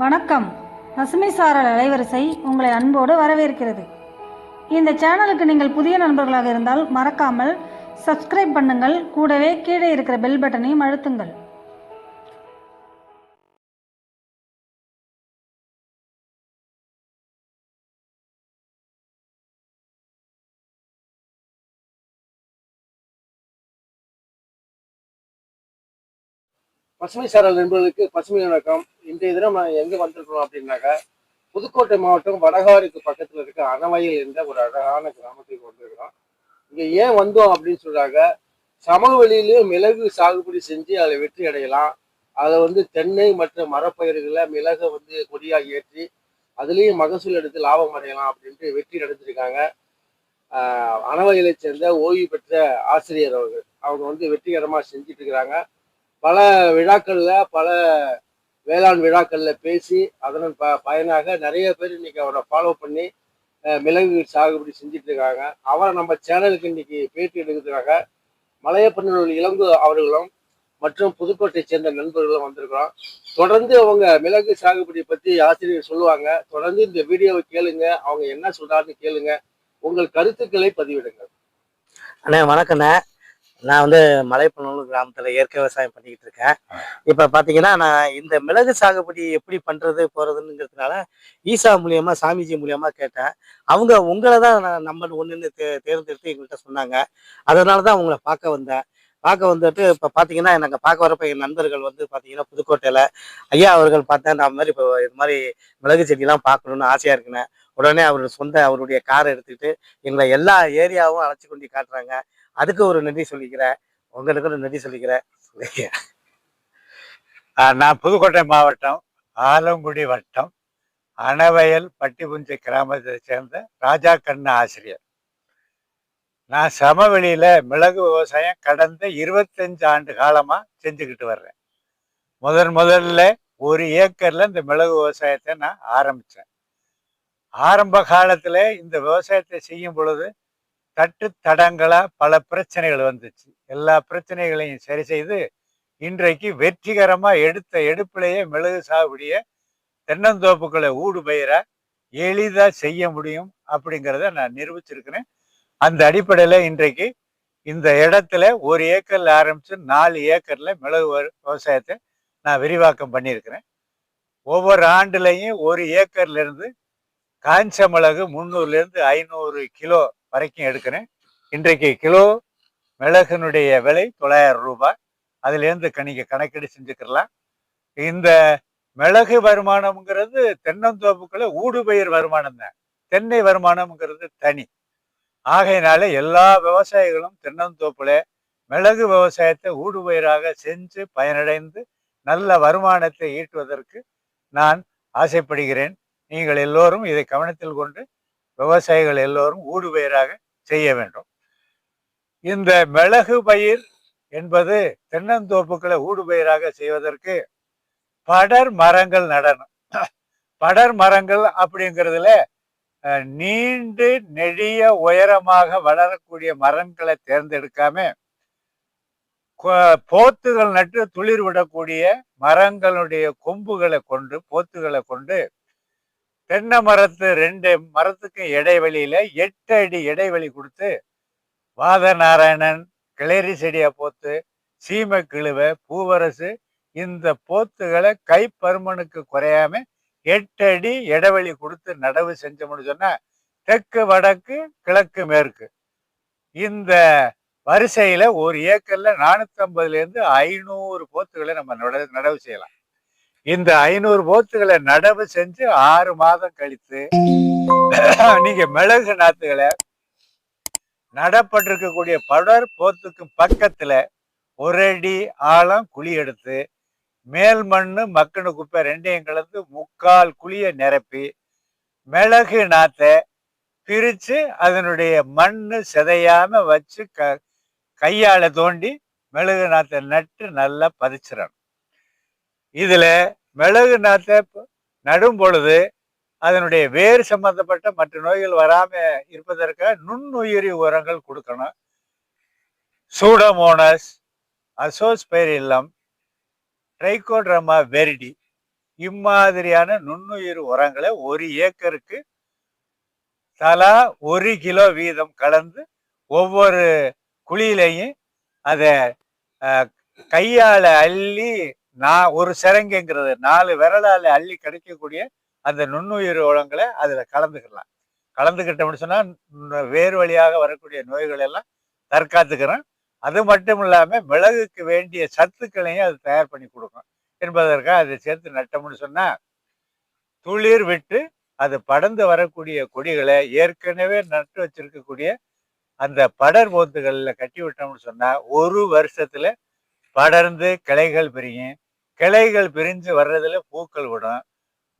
வணக்கம். பசுமை சாரல் அலைவரிசை உங்களை அன்போடு வரவேற்கிறது. இந்த சேனலுக்கு நீங்கள் புதிய நண்பர்களாக இருந்தால் மறக்காமல் சப்ஸ்கிரைப் பண்ணுங்கள். கூடவே கீழே இருக்கிற பெல் பட்டனையும் அழுத்துங்கள். பசுமை சாரல் நண்பர்களுக்கு பசுமை வணக்கம். இன்றைய தினம் நான் எங்க வந்திருக்கிறோம் அப்படின்னாக்கா, புதுக்கோட்டை மாவட்டம் வடகாருக்கு பக்கத்துல இருக்க அணவயல் என்ற ஒரு அழகான கிராமத்துக்கு வந்திருக்கிறோம். இங்க ஏன் வந்தோம் அப்படின்னு சொல்றாங்க, சமவெளியிலேயே மிளகு சாகுபடி செஞ்சு அதில் வெற்றி அடையலாம். அதை தென்னை மற்ற மரப்பயிர்களை மிளகை கொடியாக ஏற்றி அதுலேயும் மகசூல் எடுத்து லாபம் அடையலாம் அப்படின்ட்டு வெற்றி அடைஞ்சிருக்காங்க. அணவயலை சேர்ந்த ஓய்வு பெற்ற ஆசிரியர் அவங்க வெற்றிகரமாக செஞ்சுட்டு இருக்கிறாங்க. பல விழாக்கள்ல பல வேளாண் விழாக்கள்ல பேசி அதன் பயனாக நிறைய பேர் இன்னைக்கு அவரை ஃபாலோ பண்ணி மிளகு சாகுபடி செஞ்சுட்டு இருக்காங்க. அவரை நம்ம சேனலுக்கு இன்னைக்கு பேட்டி எடுக்கிறதுக்காக மலையப்பண்ணூர் இளங்கோ அவர்களும் மற்றும் புதுக்கோட்டை சேர்ந்த நண்பர்களும் வந்திருக்கிறோம். தொடர்ந்து அவங்க மிளகு சாகுபடி பத்தி ஆசிரியர் சொல்லுவாங்க. தொடர்ந்து இந்த வீடியோவை கேளுங்க, அவங்க என்ன சொல்றாருன்னு கேளுங்க, உங்கள் கருத்துக்களை பதிவிடுங்க. அண்ணே வணக்கண்ணே. நான் மலைப்பநல்லூர் கிராமத்துல இயற்கை விவசாயம் பண்ணிக்கிட்டு இருக்கேன். இப்ப பாத்தீங்கன்னா நான் இந்த மிளகு சாகுபடி எப்படி பண்றது போறதுங்கிறதுனால ஈசா மூலியமா சாமிஜி மூலியமா கேட்டேன். அவங்க உங்களை தான் நம்பர் ஒண்ணுன்னு தேர்ந்தெடுத்து எங்கள்கிட்ட சொன்னாங்க. அதனாலதான் உங்களை பார்க்க வந்தேன். பார்க்க வந்துட்டு இப்ப பாத்தீங்கன்னா நாங்க பார்க்க வரப்ப என் நண்பர்கள் பாத்தீங்கன்னா புதுக்கோட்டையில ஐயா அவர்கள் பார்த்தேன். நான் மாதிரி இப்போ இது மாதிரி மிளகு செடியெல்லாம் பார்க்கணும்னு ஆசையா இருக்குண்ணே. உடனே அவருடைய காரை எடுத்துக்கிட்டு எங்களை எல்லா ஏரியாவும் அழைச்சி கொண்டு காட்டுறாங்க. அதுக்கு ஒரு நன்றி சொல்லிக்கிறேன். உங்களுக்கு ஒரு நன்றி சொல்லிக்கிறேன். நான் புதுக்கோட்டை மாவட்டம் ஆலங்குடி வட்டம் அணவயல் பட்டிபுஞ்சை கிராமத்தை சேர்ந்த ராஜா கண்ணா ஆசிரியர். நான் சமவெளியில மிளகு விவசாயம் கடந்த 25 ஆண்டு காலமா செஞ்சுக்கிட்டு வர்றேன். முதல்ல 1 ஏக்கர்ல இந்த மிளகு விவசாயத்தை நான் ஆரம்பிச்சேன். ஆரம்ப காலத்துல இந்த விவசாயத்தை செய்யும் பொழுது தட்டு தடங்களா பல பிரச்சனைகள் வந்துச்சு. எல்லா பிரச்சனைகளையும் சரி செய்து இன்றைக்கு வெற்றிகரமா எடுத்த எடுப்பிலேயே மிளகு சாகுபடிய தென்னந்தோப்புக்களை ஊடு பயிர எளிதா செய்ய முடியும் அப்படிங்கிறத நான் நிரூபிச்சிருக்கிறேன். அந்த அடிப்படையில இன்றைக்கு இந்த இடத்துல 1 ஏக்கர்ல ஆரம்பிச்சு 4 ஏக்கர்ல மிளகு விவசாயத்தை நான் விரிவாக்கம் பண்ணியிருக்கிறேன். ஒவ்வொரு ஆண்டுலையும் 1 ஏக்கர்ல இருந்து காஞ்ச மிளகு 300 இருந்து 500 கிலோ வரைக்கும் எடுக்கிறேன். இன்றைக்கு கிலோ மிளகுனுடைய விலை 900 ரூபாய். அதுலேருந்து நீங்க கணக்கீடு செஞ்சுக்கலாம். இந்த மிளகு வருமானம்ங்கிறது தென்னந்தோப்புக்குள்ள ஊடுபயிர் வருமானம் தான். தென்னை வருமானம்ங்கிறது தனி. ஆகையினால எல்லா விவசாயிகளும் தென்னந்தோப்புல மிளகு விவசாயத்தை ஊடுபயிராக செஞ்சு பயனடைந்து நல்ல வருமானத்தை ஈட்டுவதற்கு நான் ஆசைப்படுகிறேன். நீங்கள் எல்லோரும் இதை கவனத்தில் கொண்டு விவசாயிகள் எல்லோரும் ஊடுபயிராக செய்ய வேண்டும். இந்த மிளகு பயிர் என்பது தென்னந்தோப்புக்களை ஊடுபயிராக செய்வதற்கு படர் மரங்கள் நடணும். படர் மரங்கள் அப்படிங்கிறதுல நீண்டு நெடிய உயரமாக வளரக்கூடிய மரங்களை தேர்ந்தெடுக்காம போத்துகள் நட்டு துளிர் விடக்கூடிய மரங்களுடைய கொம்புகளை கொண்டு போத்துகளை கொண்டு தென்னை மரத்து 2 மரத்துக்கும் இடைவெளியில 8 அடி இடைவெளி கொடுத்து வாத நாராயணன், கிளரி செடியை போத்து, சீமை கிழுவை, பூவரசு இந்த போத்துகளை கைப்பருமனுக்கு குறையாம 8 அடி இடைவெளி கொடுத்து நடவு செஞ்சோம்னு சொன்னா தெற்கு வடக்கு கிழக்கு மேற்கு இந்த வரிசையில 1 ஏக்கர்ல 450 இருந்து 500 போத்துகளை நம்ம நடவு செய்யலாம். இந்த 500 போத்துகளை நடவு செஞ்சு 6 மாதம் கழித்து நீங்க மிளகு நாத்துகளை நடப்பட்டிருக்கக்கூடிய படர் போத்துக்கு பக்கத்துல 1 அடி ஆழம் குழி எடுத்து மேல் மண்ணு மக்குனு குப்பை 2ஐயும் கலந்து 3/4 குழியை நிரப்பி மிளகு நாத்தை பிரிச்சு அதனுடைய மண்ணு சிதையாம வச்சு கையால தோண்டி மிளகு நாத்தை நட்டு நல்லா பதிச்சிடணும். இதுல மிளகு நாத்தை நடும் பொழுது அதனுடைய வேறு சம்பந்தப்பட்ட மற்ற நோய்கள் வராம இருப்பதற்காக நுண்ணுயிரி உரங்கள் கொடுக்கணும். சூடோமோனஸ், அசோஸ்பைரில்லம், ட்ரைகோட்ரமா வெரிடி இம்மாதிரியான நுண்ணுயிர் உரங்களை 1 ஏக்கருக்கு தலா 1 கிலோ வீதம் கலந்து ஒவ்வொரு குழியிலையும் அதை கையால அள்ளி ஒரு சிறங்கைங்கிறது 4 விரலால அள்ளி கிடைக்கக்கூடிய அந்த நுண்ணுயிர் உரங்களை அதுல கலந்துக்கலாம். கலந்துக்கிட்டோம்னு சொன்னா வேறு வழியாக வரக்கூடிய நோய்கள் எல்லாம் தற்காத்துக்கிறோம். அது மட்டும் இல்லாம மிளகுக்கு வேண்டிய சத்துக்களையும் அது தயார் பண்ணி கொடுக்கும் என்பதற்காக அதை சேர்த்து நட்டோம்னு சொன்னா துளிர் விட்டு அது படர்ந்து வரக்கூடிய கொடிகளை ஏற்கனவே நட்டு வச்சிருக்கக்கூடிய அந்த படர் போத்துகள்ல கட்டி விட்டோம்னு சொன்னா 1 வருஷத்துல படர்ந்து கிளைகள் பிரியும். கிளைகள் பிரிஞ்சு வர்றதுல பூக்கள் விடும்.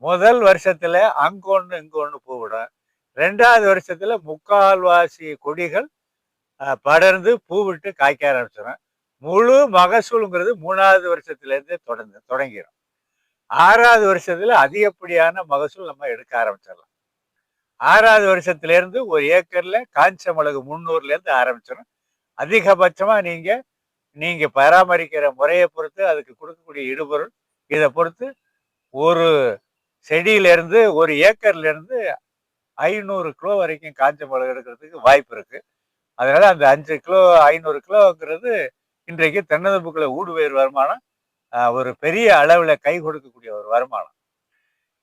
முதல் வருஷத்துல அங்கொன்று இங்கொன்று பூ விடும். 2வது வருஷத்துல 3/4 கொடிகள் படர்ந்து பூ விட்டு காய்க்க ஆரம்பிச்சிடும். முழு மகசூலுங்கிறது 3வது வருஷத்துல இருந்து தொடங்கிடும். 6வது வருஷத்துல அதிகப்படியான மகசூல் நம்ம எடுக்க ஆரம்பிச்சிடலாம். 6வது வருஷத்துல இருந்து 1 ஏக்கர்ல காஞ்ச மிளகு 300ல இருந்து ஆரம்பிச்சிடும். அதிகபட்சமா நீங்க பராமரிக்கிற முறையை பொறுத்து அதுக்கு கொடுக்கக்கூடிய இடுபொருள் இதை பொறுத்து ஒரு செடியில இருந்து 1 ஏக்கர்ல இருந்து 500 கிலோ வரைக்கும் காஞ்ச மிளகு எடுக்கிறதுக்கு வாய்ப்பு இருக்கு. அதனால அந்த 5 கிலோ 500 கிலோங்கிறது இன்றைக்கு தென்னந்தோப்புக்குள்ள ஊடுபயிர் வருமானம் ஒரு பெரிய அளவுல கை கொடுக்கக்கூடிய ஒரு வருமானம்.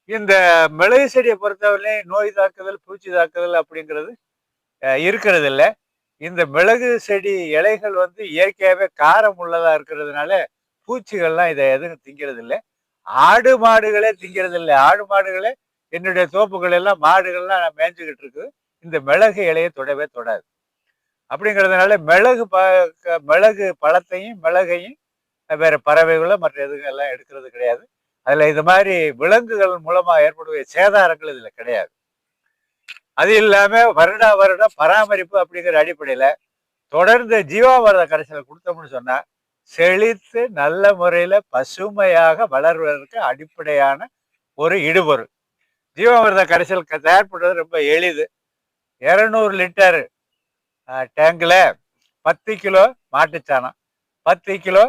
இந்த மிளகு செடியை பொறுத்தவரை நோய் தாக்குதல் பூச்சி தாக்குதல் அப்படிங்கிறது இருக்கிறது இல்லை. இந்த மிளகு செடி இலைகள் இயற்கையாகவே காரம் உள்ளதா இருக்கிறதுனால பூச்சிகள்லாம் இதை எதுவும் திங்கிறது இல்லை. ஆடு மாடுகளே திங்கிறது இல்லை. ஆடு மாடுகளே என்னுடைய தோப்புகள் எல்லாம் மாடுகள்லாம் நான் மேய்ஞ்சுக்கிட்டு இருக்குது. இந்த மிளகு இலையை தொடவே தொடாது. அப்படிங்கிறதுனால மிளகு பழத்தையும் மிளகையும் வேற பறவைகளோ மற்ற எதுவும் எல்லாம் எடுக்கிறது கிடையாது. அதுல இது மாதிரி விலங்குகள் மூலமா ஏற்படுகிற சேதாரங்கள் இதுல கிடையாது. அது இல்லாம வருடம் பராமரிப்பு அப்படிங்கிற அடிப்படையில தொடர்ந்து ஜீவாமிர்த கரைசலை கொடுத்தோம்னு சொன்னா செழித்து நல்ல முறையில பசுமையாக வளர்வதற்கு அடிப்படையான ஒரு இடுபொருள். ஜீவாமிர்த கரைசல் தயார் பண்றது ரொம்ப எளிது. 200 லிட்டர் டேங்க்ல 10 கிலோ மாட்டுச்சாணம், 10 கிலோ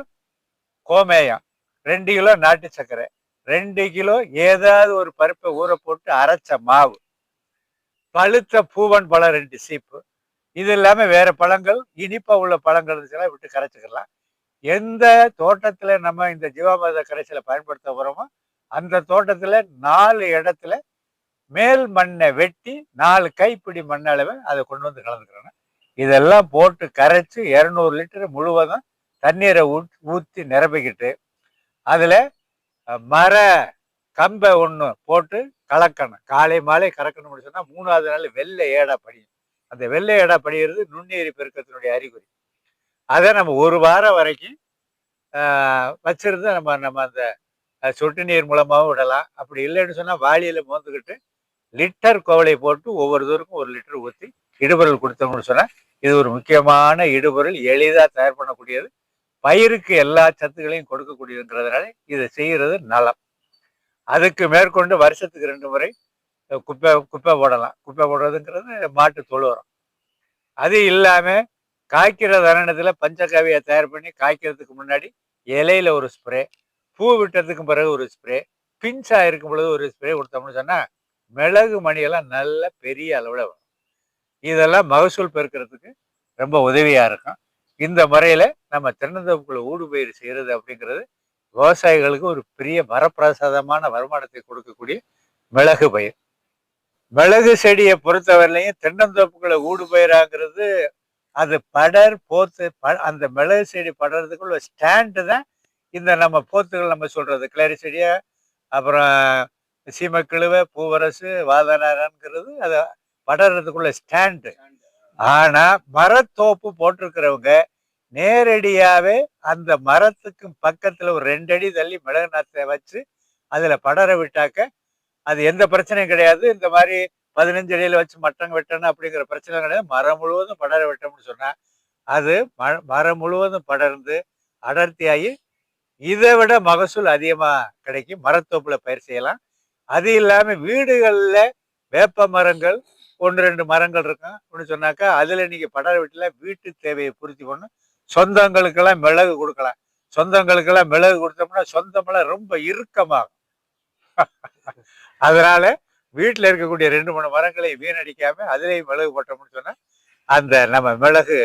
கோமேயம், 2 கிலோ நாட்டு சர்க்கரை, 2 கிலோ ஏதாவது ஒரு பருப்பை ஊற போட்டு அரைச்ச மாவு, பழுத்த பூவன் பழம் 2 சீப்பு, இது இல்லாம வேற பழங்கள் இனிப்பா உள்ள பழங்கள் இருந்துச்சுன்னா விட்டு கரைச்சிக்கலாம். எந்த தோட்டத்துல நம்ம இந்த ஜீவாமிர்த கரைசலை பயன்படுத்த போறோமோ அந்த தோட்டத்துல 4 இடத்துல மேல் மண்ணை வெட்டி 4 கைப்பிடி மண்ணளவை அதை கொண்டு வந்து கலந்துக்கிறோம். இதெல்லாம் போட்டு கரைச்சு 200 லிட்டர் முழுவதும் தண்ணீரை ஊற்றி நிரப்பிக்கிட்டு அதுல மர கம்பை ஒன்று போட்டு கலக்கணும். காலை மாலை கறக்கணும்னு சொன்னா 3வது நாள் வெள்ளை ஏடா படியும். அந்த வெள்ளை ஏடா படிகிறது நுண்ணுயிரி பெருக்கத்தினுடைய அறிகுறி. அதை நம்ம 1 வாரம் வரைக்கும் வச்சிருந்து நம்ம அந்த சொட்டு நீர் மூலமாகவும் விடலாம். அப்படி இல்லைன்னு சொன்னா வாளியில மோந்துக்கிட்டு லிட்டர் கோவலை போட்டு ஒவ்வொரு தூரக்கும் 1 லிட்டர் ஊற்றி இடுபொருள் கொடுத்தோம்னு சொன்னா இது ஒரு முக்கியமான இடுபொருள், எளிதாக தயார் பண்ணக்கூடியது, பயிருக்கு எல்லா சத்துக்களையும் கொடுக்கக்கூடியதுங்கிறதுனால இதை செய்யறது நலம். அதுக்கு மேற்கொண்டு வருஷத்துக்கு 2 முறை குப்பை போடலாம். குப்பை போடுறதுங்கிறது மாட்டு தொழு உரம். அது இல்லாம காய்க்கிற தருணத்துல பஞ்சகாவியை தயார் பண்ணி காய்க்கிறதுக்கு முன்னாடி இலையில ஒரு ஸ்ப்ரே, பூ விட்டதுக்கு பிறகு ஒரு ஸ்ப்ரே, பிஞ்சா இருக்கும் பொழுது ஒரு ஸ்ப்ரே கொடுத்தோம்னு சொன்னா மிளகு மணியெல்லாம் நல்ல பெரிய அளவுல வரும். இதெல்லாம் மகசூல் பெருக்கிறதுக்கு ரொம்ப உதவியா இருக்கும். இந்த முறையில நம்ம தென்னந்தோப்புக்குள்ள ஊடுபயிர் செய்யறது அப்படிங்கிறது விவசாயிகளுக்கு ஒரு பெரிய வரப்பிரசாதமான வருமானத்தை கொடுக்கக்கூடிய மிளகு பயிர். மிளகு செடியை பொறுத்தவரையிலையும் தென்னந்தோப்புக்குள்ள ஊடுபயிராங்கிறது அது படர் போத்து அந்த மிளகு செடி படுறதுக்குள்ள ஸ்டாண்டு தான் இந்த நம்ம போத்துகள் நம்ம சொல்றது கிளரி செடியா, அப்புறம் சீமக்கிழுவை, பூவரசு, வாதனாரங்கிறது அதை படறதுக்குள்ள ஸ்டாண்டு. ஆனா மரத்தோப்பு போட்டிருக்கிறவங்க நேரடியாவே அந்த மரத்துக்கு பக்கத்துல ஒரு 2 அடி தள்ளி மிளகு நாத்தை வச்சு அதுல படர விட்டாக்க அது எந்த பிரச்சனையும் கிடையாது. இந்த மாதிரி 15 அடியில வச்சு மட்டம் வெட்டணும் அப்படிங்கிற பிரச்சனை கிடையாது. மரம் முழுவதும் படர விட்டோம்னு சொன்னா அது மரம் முழுவதும் படர்ந்து அடர்த்தியாகி இதை விட மகசூல் அதிகமா கிடைக்கும். மரத்தோப்புல பயிர் செய்யலாம். அது இல்லாம வீடுகள்ல வேப்ப மரங்கள் 1-2 மரங்கள் இருக்கும் அப்படின்னு சொன்னாக்கா அதுல நீங்க படர விட்டுல வீட்டு தேவையை பூர்த்தி பண்ணும். சொந்தங்களுக்கெல்லாம் மிளகு கொடுக்கலாம். சொந்தங்களுக்கெல்லாம் மிளகு கொடுத்தோம்னா சொந்தமெல்லாம் ரொம்ப இறுக்கமாகும். அதனால வீட்டுல இருக்கக்கூடிய 2-3 மரங்களை வீணடிக்காம அதுலேயும் மிளகு போட்டோம்னு சொன்னா அந்த நம்ம மிளகு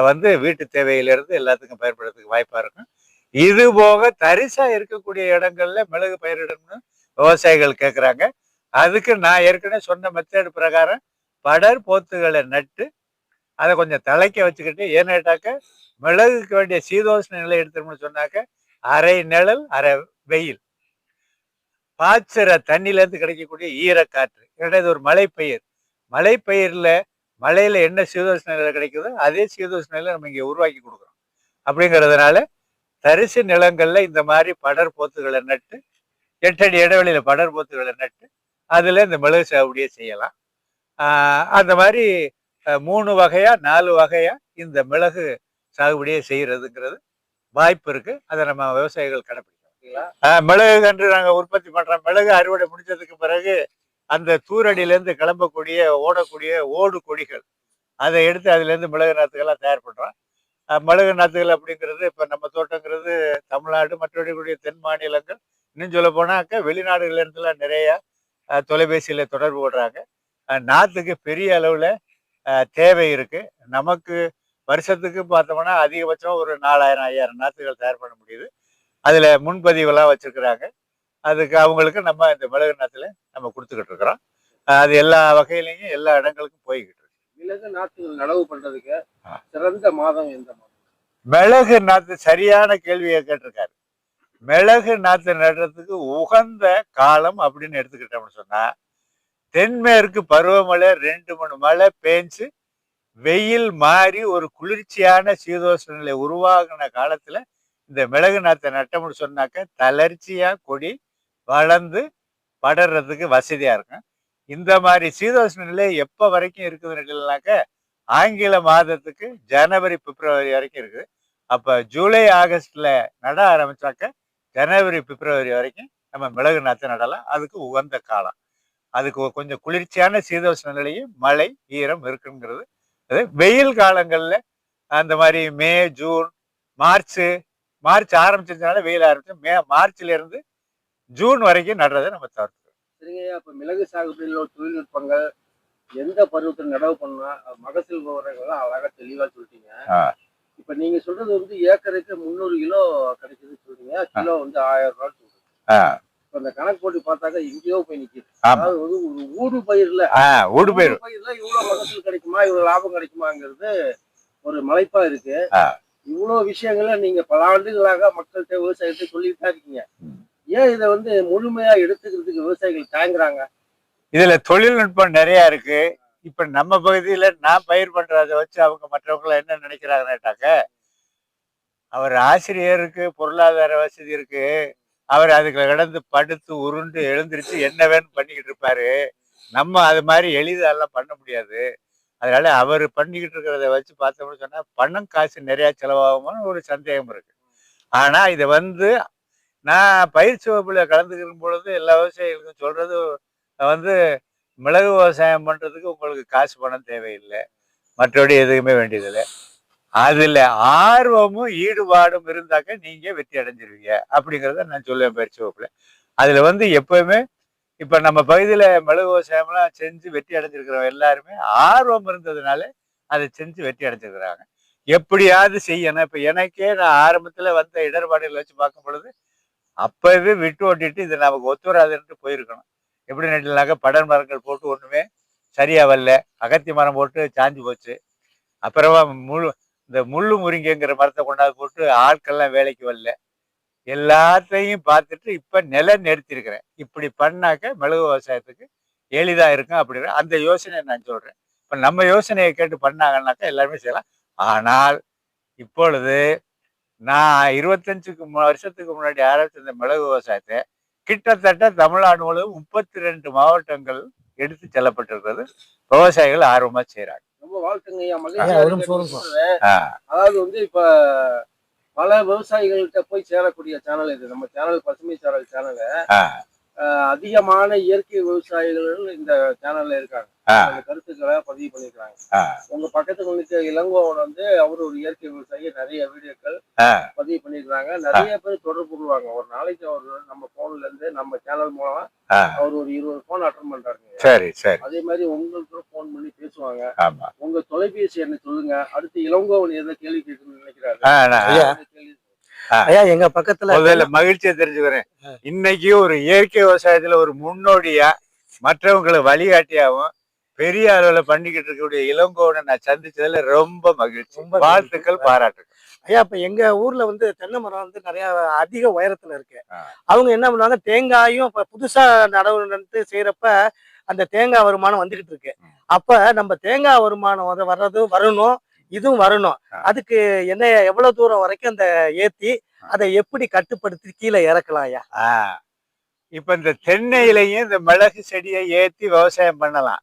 வந்து வீட்டு தேவையிலிருந்து எல்லாத்துக்கும் பயன்படுறதுக்கு வாய்ப்பா இருக்கும். இது போக தரிசா இருக்கக்கூடிய இடங்கள்ல மிளகு பயிரிடணும்னு விவசாயிகள் கேட்குறாங்க. அதுக்கு நான் ஏற்கனவே சொன்ன மெத்தேடு பிரகாரம் படர் போத்துகளை நட்டு அதை கொஞ்சம் தலைக்க வச்சுக்கிட்டு, ஏன்னாட்டாக்க மிளகுக்கு வேண்டிய சீதோஷ்ண நிலை எடுத்துட்டோம்னு சொன்னாக்க அரை நிழல் அரை வெயில், பாய்ச்சற தண்ணியிலேருந்து கிடைக்கக்கூடிய ஈரக்காற்று, ஏன்னா இது ஒரு மலைப்பயிர். மலைப்பயிரில் மலையில என்ன சீதோஷ்ண நிலை கிடைக்குதோ அதே சீதோஷ்ண நிலை நம்ம இங்கே உருவாக்கி கொடுக்குறோம். அப்படிங்கிறதுனால தரிசு நிலங்கள்ல இந்த மாதிரி படர் போத்துகளை நட்டு 8 அடி இடைவெளியில படர் போத்துகளை நட்டு அதுல இந்த மிளகு சாகுபடியை செய்யலாம். அந்த மாதிரி 3 வகையா 4 வகையா இந்த மிளகு சாகுபடியை செய்யறதுங்கிறது வாய்ப்பு இருக்கு. அதை நம்ம விவசாயிகள் கடைபிடிக்கலாம். மிளகு கன்று நாங்க உற்பத்தி பண்றோம். மிளகு அறுவடை முடிஞ்சதுக்கு பிறகு அந்த தூரடியிலேருந்து கிளம்பக்கூடிய ஓடக்கூடிய ஓடு கொடிகள் அதை எடுத்து அதுல இருந்து மிளகு நாத்துக்கெல்லாம் தயார் பண்றோம். மிளகு நாத்துகள் அப்படிங்கிறது இப்ப நம்ம தோட்டங்கிறது தமிழ்நாடு மற்றபடி தென் மாநிலங்கள், இன்னும் சொல்ல போனாக்க வெளிநாடுகள்ல இருந்துலாம் நிறைய தொலைபேசியில தொடர்பு கொள்றாங்க. நாத்துக்கு பெரிய அளவுல தேவை இருக்கு. நமக்கு வருஷத்துக்கு பார்த்தோம்னா அதிகபட்சம் ஒரு 4000-5000 நாத்துகள் தயார் பண்ண முடியுது. அதுல முன்பதிவெல்லாம் வச்சிருக்கிறாங்க. அதுக்கு அவங்களுக்கு நம்ம இந்த மிளகு நாத்துல நம்ம கொடுத்துக்கிட்டு இருக்கிறோம். அது எல்லா வகையிலையும் எல்லா இடங்களுக்கும் போய்கிட்டு இருக்கு. மிளகு நாற்றுகள் நடவு பண்றதுக்கு சிறந்த மாதம் எந்த மாதம்? மிளகு நாத்து சரியான கேள்வியை கேட்டிருக்காரு. மிளகு நாத்து நடுறதுக்கு உகந்த காலம் அப்படின்னு எடுத்துக்கிட்டோம்னு சொன்னா, தென்மேற்கு பருவமழை 2-3 மழை பேஞ்சு வெயில் மாறி ஒரு குளிர்ச்சியான சீதோஷ்ண நிலை உருவாகின காலத்துல இந்த மிளகு நாத்தை நட்டோம்னு சொன்னாக்க தளர்ச்சியா கொடி வளர்ந்து படறதுக்கு வசதியா இருக்கும். இந்த மாதிரி சீதோஷ்ண நிலை எப்ப வரைக்கும் இருக்குதுன்னாக்க ஆங்கில மாதத்துக்கு ஜனவரி பிப்ரவரி வரைக்கும் இருக்குது. அப்ப ஜூலை ஆகஸ்ட்ல நட ஆரம்பிச்சாக்க ஜனவரி பிப்ரவரி வரைக்கும் நம்ம மிளகு நாற்று நடலாம். அதுக்கு உகந்த காலம். அதுக்கு கொஞ்சம் குளிர்ச்சியான சீதோஷ்ண நிலையும் மழை ஈரம் இருக்குங்கிறது. அது வெயில் காலங்கள்ல அந்த மாதிரி மே ஜூன் மார்ச் ஆரம்பிச்சதுனால வெயில் ஆரம்பிச்சு மார்ச்ல இருந்து ஜூன் வரைக்கும் நடுறதை நம்ம தவிர்த்துக்கணும். சரிங்க. அப்ப மிளகு சாகுபடியில் உள்ள தொழில்நுட்பங்கள் எந்த பருவத்தில் நடவு பண்ணா மகசூல் விவரங்கள்லாம் அழகா தெளிவா சொல்லிட்டீங்க. இப்ப நீங்க சொல்றது வந்து ஏக்கருக்கு 300 கிலோ கிடைக்குதுன்னு சொல்றீங்க. கிலோ வந்து 1000 ரூபாய் சொல்றீங்க. இப்ப இந்த கணக்கு போட்டு பார்த்தாக்க எங்கேயோ போய் நிக்குது. அதாவது வந்து ஒரு ஊடு பயிர்ல இவ்வளவு மகசூல் கிடைக்குமா, இவ்வளவு லாபம் கிடைக்குமாங்கிறது ஒரு மலைப்பா இருக்கு. இவ்வளவு விஷயங்களை நீங்க பல ஆண்டுகளாக மக்கள்கிட்ட விவசாயிகிட்ட சொல்லிட்டு தான் இருக்கீங்க. ஏன் இதை வந்து முழுமையா எடுத்துக்கிறதுக்கு விவசாயிகள் தயங்குறாங்க? இதுல தொழில்நுட்பம் நிறைய இருக்கு. இப்ப நம்ம பகுதியில நான் பயிர் பண்றதை வச்சு அவங்க மற்றவங்களை என்ன நினைக்கிறாங்கன்னாட்டாக்க, அவர் ஆசிரியருக்கு பொருளாதார வசதி இருக்கு, அவர் அதுக்கு கிடந்து படுத்து உருண்டு எழுந்திருச்சு என்ன வேணும் பண்ணிக்கிட்டு இருப்பாரு. நம்ம அது மாதிரி எளிதெல்லாம் பண்ண முடியாது. அதனால அவர் பண்ணிக்கிட்டு இருக்கிறத வச்சு பார்த்தோம்னு சொன்னா பணம் காசு நிறைய செலவாகும்னு ஒரு சந்தேகம் இருக்கு. ஆனா இதை வந்து நான் பயிற்சி வகுப்புல கலந்துக்கிற பொழுது எல்லா விவசாயிகளுக்கும் சொல்றது வந்து, மிளகு விவசாயம் பண்றதுக்கு உங்களுக்கு காசு பணம் தேவையில்லை, மற்றபடி எதுவுமே வேண்டியதில்லை. அதுல ஆர்வமும் ஈடுபாடும் இருந்தாக்க நீங்க வெற்றி அடைஞ்சிருவீங்க அப்படிங்கிறத நான் சொல்லுவேன் பயிற்சி வகுப்புல. அதுல வந்து எப்பவுமே இப்ப நம்ம பகுதியில மிளகு விவசாயம்லாம் செஞ்சு வெற்றி அடைஞ்சிருக்கிறவங்க எல்லாருமே ஆர்வம் இருந்ததுனால அதை செஞ்சு வெற்றி அடைஞ்சிருக்கிறாங்க. எப்படியாவது செய்யணும். இப்ப எனக்கே நான் ஆரம்பத்துல வந்த இடர்பாடுகளை வச்சு பார்க்கும் பொழுது அப்பவே விட்டு ஓட்டிட்டு இது நமக்கு ஒத்து வராதுன்ட்டு போயிருக்கணும். எப்படி நட்டுனாக்க படர் மரங்கள் போட்டு ஒண்ணுமே சரியா வரல, அகத்தி மரம் போட்டு சாஞ்சு போச்சு. அப்புறமா இந்த முள்ளு முருங்கைங்கிற மரத்தை கொண்டாந்து போட்டு ஆட்கள்லாம் வேலைக்கு வரல. எல்லாத்தையும் பார்த்துட்டு இப்ப நிலம் நிறுத்திருக்கிறேன். இப்படி பண்ணாக்க மிளகு விவசாயத்துக்கு எளிதா இருக்கும் அப்படிங்கிற அந்த யோசனையை நான் சொல்றேன். இப்ப நம்ம யோசனையை கேட்டு பண்ணாங்கன்னாக்கா எல்லாருமே செய்யலாம். ஆனால் இப்பொழுது நான் 25 வருஷத்துக்கு முன்னாடி ஆரம்பிச்ச இந்த மிளகு விவசாயத்தை கிட்டத்தட்ட தமிழ்நாடு முழுவதும் 32 மாவட்டங்கள் எடுத்து செல்லப்பட்டிருக்கிறது. விவசாயிகள் ஆர்வமா செய்யறாங்க. ரொம்ப வாழ்த்துங்க. அதாவது வந்து இப்ப பல விவசாயிகள்கிட்ட போய் சேரக்கூடிய சேனல் இது. நம்ம சேனல் பசுமை சாரல் சேனல். அதிகமான இயற்கை விவசாயிகள் இந்த சேனல்ல இருக்காங்க. ஆ, அந்த கருத்துக்களை பதிவு பண்ணிருக்காங்க. ஆ, உங்க பக்கத்துல இருக்க இளங்கோவன் வந்து அவரு ஒரு இயற்கை விவசாயி, நிறைய வீடியோக்கள் ஆ, பதிவு பண்ணிருக்காங்க. நிறைய பேர் தொடர்பு கொள்வாங்க. ஒரு நாளைக்கு அவரு நம்ம போன்ல இருந்து நம்ம சேனல் மூலமா ஆ. அவர் ஒரு 20 போன் அட்டன் பண்றாருங்க. சரி சரி. அதே மாதிரி உங்களுக்கு போன் பண்ணி பேசுவாங்க. ஆமா. உங்க தொலைபேசி என்ன சொல்லுங்க. அடுத்து இளங்கோவன் ஏதோ கேள்வி கேட்கணும்னு நினைக்கிறாரு. ஐயா ஐயா எங்க பக்கத்துல முதல்ல மகிழ்ச்சியை தெரிஞ்சுக்கிறேன். இன்னைக்கு ஒரு இயற்கை விவசாயத்துல ஒரு முன்னோடியா மற்றவங்களை வழிகாட்டியாவும் பெரிய அளவுல பண்ணிக்கிட்டு இருக்கக்கூடிய இளங்கோவனை நான் சந்திச்சதுல ரொம்ப மகிழ்ச்சி. ரொம்ப வாழ்த்துக்கள், பாராட்டுகள். ஐயா இப்ப எங்க ஊர்ல வந்து தென்னை மரம் வந்து நிறைய அதிக உயரத்துல இருக்கு. ஆ. அவங்க என்ன பண்ணுவாங்க, தேங்காயும் இப்ப புதுசா நடவு நட்டு செய்யறப்ப அந்த தேங்காய் வருமானம் வந்துகிட்டு இருக்கு. அப்ப நம்ம தேங்காய் வருமானம் வரணும், இதுவும் வரணும். அதுக்கு என்ன எவ்வளவு தூரம் வரைக்கும் அந்த ஏத்தி அதை எப்படி கட்டுப்படுத்தி கீழே இறக்கலாம் ஐயா? இப்ப இந்த தென்னையிலையும் இந்த மிளகு செடியை ஏத்தி விவசாயம் பண்ணலாம்.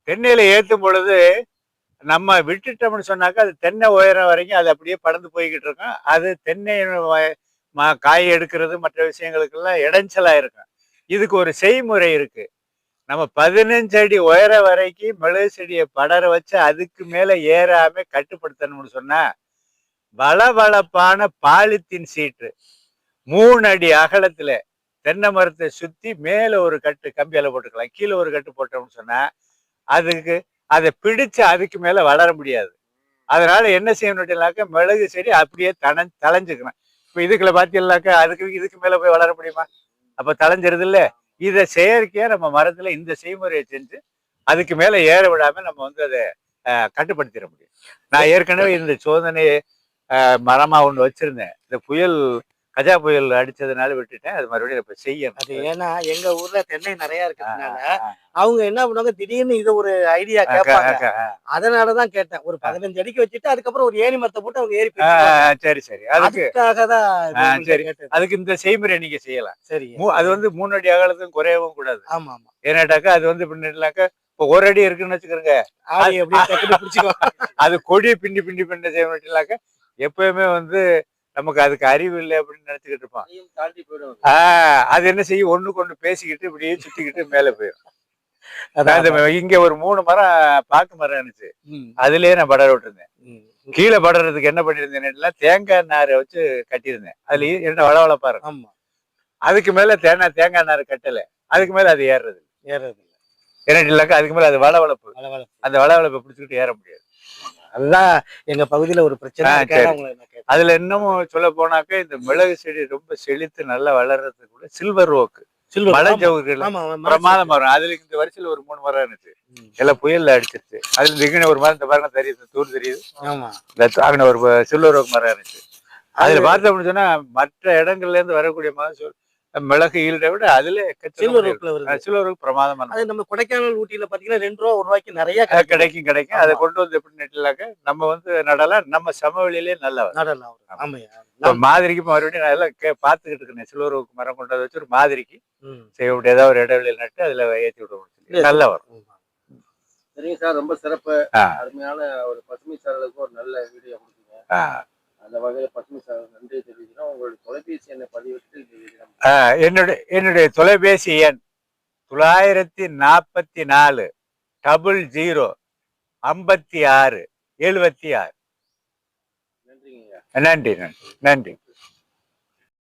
தென்னையில ஏத்தும் பொழுது நம்ம விட்டுட்டோம்னு சொன்னாக்கா அது தென்னை உயரம் வரைக்கும் அது அப்படியே பறந்து போய்கிட்டு இருக்கும். அது தென்னை காய் எடுக்கிறது மற்ற விஷயங்களுக்கெல்லாம் இடைஞ்சலா இருக்கும். இதுக்கு ஒரு செய்முறை இருக்கு. நம்ம 15 அடி உயர வரைக்கும் மிளகு செடியை படர வச்சு அதுக்கு மேல ஏறாம கட்டுப்படுத்தணும்னு சொன்னா வளவளப்பான பாலித்தீன் சீட்டு 3 அடி அகலத்துல தென்னை மரத்தை சுத்தி மேல ஒரு கட்டு கம்பியால போட்டுக்கலாம், கீழே ஒரு கட்டு போட்டோம்னு சொன்னா அதுக்கு அதை பிடிச்சு அதுக்கு மேல வளர முடியாது. அதனால என்ன செய்யணும்னாக்கா மிளகு செடி அப்படியே தளைஞ்சுக்கணும். இப்ப இதுக்குள்ள பாத்தீங்கன்னாக்கா இதுக்கு மேல போய் வளர முடியுமா? அப்ப தளைஞ்சிருது இல்ல. இதை செயற்கையா நம்ம மரத்துல இந்த செய்முறையை செஞ்சு அதுக்கு மேல ஏற விடாம நம்ம வந்து அதை கட்டுப்படுத்திட முடியும். நான் ஏற்கனவே இந்த சோதனையை மரமா ஒண்ணு வச்சிருந்தேன். இந்த கஜா புயல் அடிச்சதுனால விட்டுட்டேன். அது மறுபடியும் இப்ப செய்யணும். அது ஏன்னா எங்க ஊர்ல தென்னை நிறைய இருக்கிறதுனால அவங்க என்ன பண்ணுவாங்க, திடீர்னு இது ஒரு ஐடியா கேட்பாங்க. அதனாலதான் கேட்டேன். ஒரு 15 அடிக்கு வச்சுட்டு அதுக்கப்புறம் ஒரு ஏணி மரத்தை போட்டு அவங்க ஏறி சரி சரி. அதுக்காக தான் சரி. அதுக்கு இந்த செய்முறை நீங்க செய்யலாம். சரி. அது வந்து 3 அடி அகலத்துக்கும் குறையவும் கூடாது. ஆமா ஆமா. ஏன்னாட்டாக்கா அது வந்து பின்னாக்கா இப்போ 1 அடி இருக்குன்னு வச்சுக்கிறோங்க, அது கொடியை பின்னி பின்னி பின்ன செய்யணும்னாக்கா எப்பயுமே வந்து நமக்கு அதுக்கு அறிவு இல்லை அப்படின்னு நினைச்சுக்கிட்டு இருப்பான். தாண்டி போயிடும். அது என்ன செய்யும், ஒண்ணுக்கு ஒண்ணு பேசிக்கிட்டு இப்படியே சுத்திக்கிட்டு மேல போயிடும். இங்க ஒரு 3 மரம் பாக்கு மரம் இருந்துச்சு. அதுலயே நான் படர விட்டுருந்தேன். கீழே படறதுக்கு என்ன பண்ணிருந்தேன், தேங்காய் நாரை வச்சு கட்டியிருந்தேன். அதுல என்ன வளவளப்பா இருக்கும். அதுக்கு மேல தேங்காய் நாரை கட்டல, அதுக்கு மேல அது ஏறுறது இல்லைனாக்கா அதுக்கு மேல அது வளவளப்பு. அந்த வளவளப்பை பிடிச்சுக்கிட்டு ஏற முடியாது. அதுதான் எங்க பகுதியில ஒரு பிரச்சனை. அதுல இன்னமும் சொல்ல போனாக்க இந்த மிளகு செடி ரொம்ப செழித்து நல்லா வளர்றதுக்கு கூட சில்வர் ஓக்கு, மலை ஜவுகள் பிரமாதம் மரம். அதுல இந்த வருஷத்துல ஒரு 3 மரம் இருந்துச்சு. எல்லாம் புயல்ல அடிச்சிருச்சு. அதுல திடீர்னு ஒரு மரம், இந்த பாருங்க தெரியுது, தூர் தெரியுது, அங்கே ஒரு சில்வர் ஓக்கு மரம் இருந்துச்சு. அதுல பார்த்தோம் அப்படின்னு சொன்னா மற்ற இடங்கள்ல இருந்து வரக்கூடிய மகசூல் மிளகு ஈல்டை விட அதுல சில்வர் பிரமாதமா. அது நம்ம கொடைக்கானல் ஊட்டியில பாத்தீங்கன்னா 2 ரூபா 1 ரூபாய்க்கு நிறைய கிடைக்கும். அதை கொண்டு வந்து எப்படி நெட்டிலாக்க நம்ம வந்து நடலாம். நம்ம சமவெளியிலே நல்லா நடலாம். மாதிரிக்கு மறுபடியும் நான் எல்லாம் பாத்துக்கிட்டு இருக்கேன். சில்வர் மரம் கொண்டு வச்சு ஒரு மாதிரிக்கு செய்ய ஏதாவது ஒரு இடைவெளியில் நட்டு அதுல ஏற்றி விட நல்லா வரும். சரிங்க சார், ரொம்ப சிறப்பு. அருமையான ஒரு பசுமை சாரலுக்கு ஒரு நல்ல வீடியோ கொடுத்தீங்க. அந்த வகையில பசுமை சாரல் நன்றி தெரிவிக்கிறோம். உங்களுடைய தொலைபேசி எண்ணை பதிவிட்டு என்னுடைய தொலைபேசி எண் 944 00 56 76. நன்றிங்க. நன்றி.